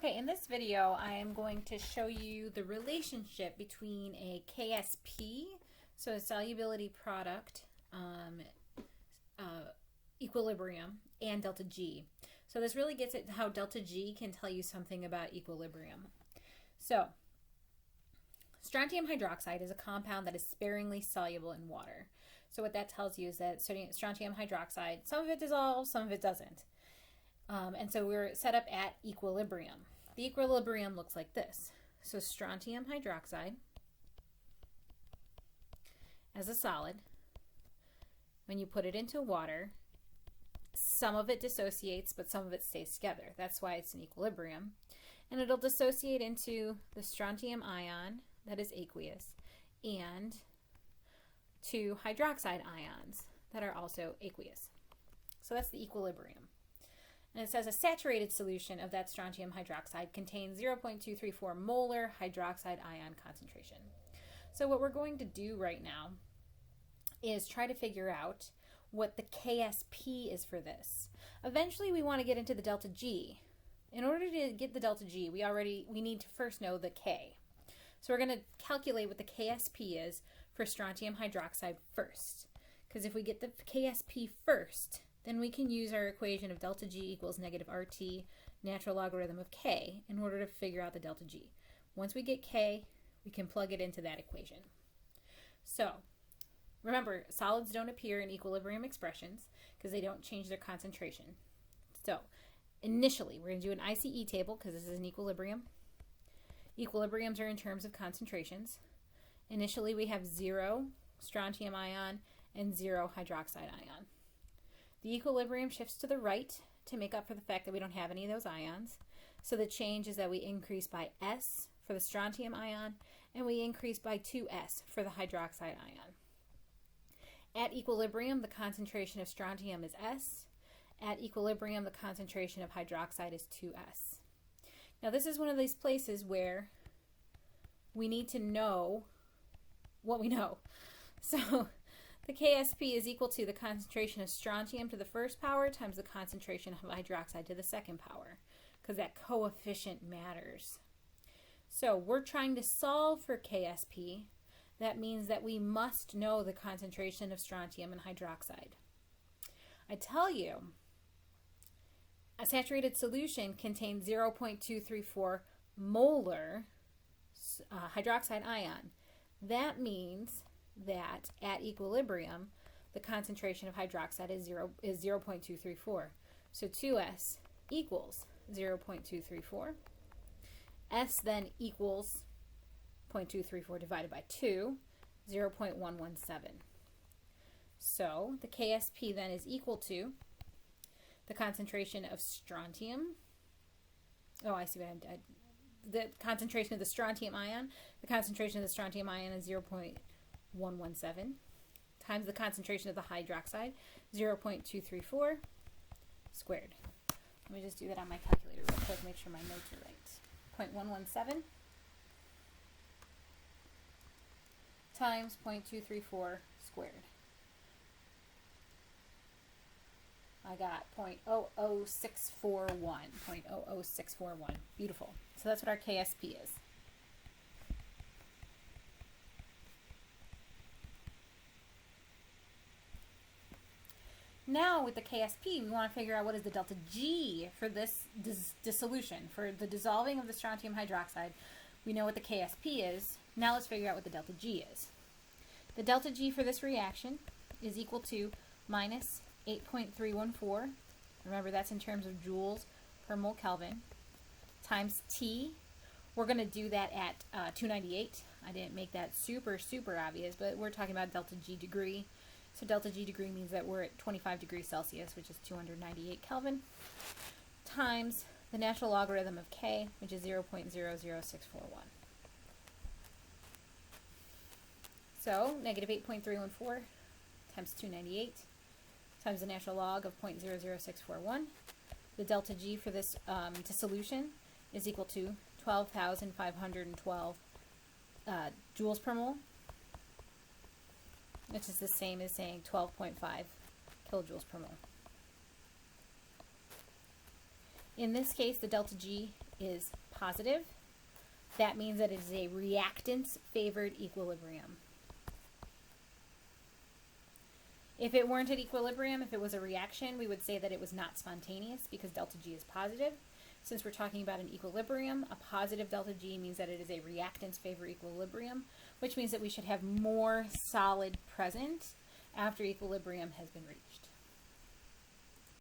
Okay, in this video I am going to show you the relationship between a Ksp, so a solubility product, equilibrium, and delta G. So this really gets at how delta G can tell you something about equilibrium. So strontium hydroxide is a compound that is sparingly soluble in water. So what that tells you is that strontium hydroxide, some of it dissolves, some of it doesn't. And so we're set up at equilibrium. The equilibrium looks like this. So strontium hydroxide as a solid, when you put it into water, some of it dissociates, but some of it stays together. That's why it's in equilibrium. And it'll dissociate into the strontium ion that is aqueous and two hydroxide ions that are also aqueous. So that's the equilibrium. And it says a saturated solution of that strontium hydroxide contains 0.234 molar hydroxide ion concentration. So what we're going to do right now is try to figure out what the Ksp is for this. Eventually we want to get into the delta G. In order to get the delta G, we need to first know the K. So we're going to calculate what the Ksp is for strontium hydroxide first. Because if we get the Ksp first, then we can use our equation of delta G equals negative RT natural logarithm of K in order to figure out the delta G. Once we get K, we can plug it into that equation. So remember, solids don't appear in equilibrium expressions because they don't change their concentration. So initially, we're going to do an ICE table because this is an equilibrium. Equilibriums are in terms of concentrations. Initially, we have 0 strontium ion and 0 hydroxide ion. The equilibrium shifts to the right to make up for the fact that we don't have any of those ions. So the change is that we increase by S for the strontium ion and we increase by 2S for the hydroxide ion. At equilibrium, the concentration of strontium is S. At equilibrium, the concentration of hydroxide is 2S. Now this is one of these places where we need to know what we know. So the Ksp is equal to the concentration of strontium to the first power times the concentration of hydroxide to the second power, because that coefficient matters. So we're trying to solve for Ksp. That means that we must know the concentration of strontium and hydroxide. I tell you, a saturated solution contains 0.234 molar hydroxide ion. That means that at equilibrium, the concentration of hydroxide is 0.234. So 2S equals 0.234. S then equals 0.234 divided by 2, 0.117. So the Ksp then is equal to the concentration of strontium. Oh, I see what I did. The concentration of the strontium ion. The concentration of the strontium ion is 0.117 times the concentration of the hydroxide, 0.234 squared. Let me just do that on my calculator real quick, make sure my notes are right. 0.117 times 0.234 squared. I got 0.00641. 0.00641. Beautiful. So that's what our Ksp is. Now with the Ksp, we want to figure out what is the delta G for this dissolution. For the dissolving of the strontium hydroxide, we know what the Ksp is. Now let's figure out what the delta G is. The delta G for this reaction is equal to minus 8.314. Remember, that's in terms of joules per mole Kelvin times T. We're going to do that at 298. I didn't make that super obvious, but we're talking about delta G degree. So delta G degree means that we're at 25 degrees Celsius, which is 298 Kelvin, times the natural logarithm of K, which is 0.00641. So negative 8.314 times 298 times the natural log of 0.00641. The delta G for this dissolution is equal to 12,512 joules per mole, which is the same as saying 12.5 kilojoules per mole. In this case, the delta G is positive, that means that it is a reactance-favored equilibrium. If it weren't at equilibrium, if it was a reaction, we would say that it was not spontaneous because delta G is positive. Since we're talking about an equilibrium, a positive delta G means that it is a reactance-favored equilibrium, which means that we should have more solid present after equilibrium has been reached.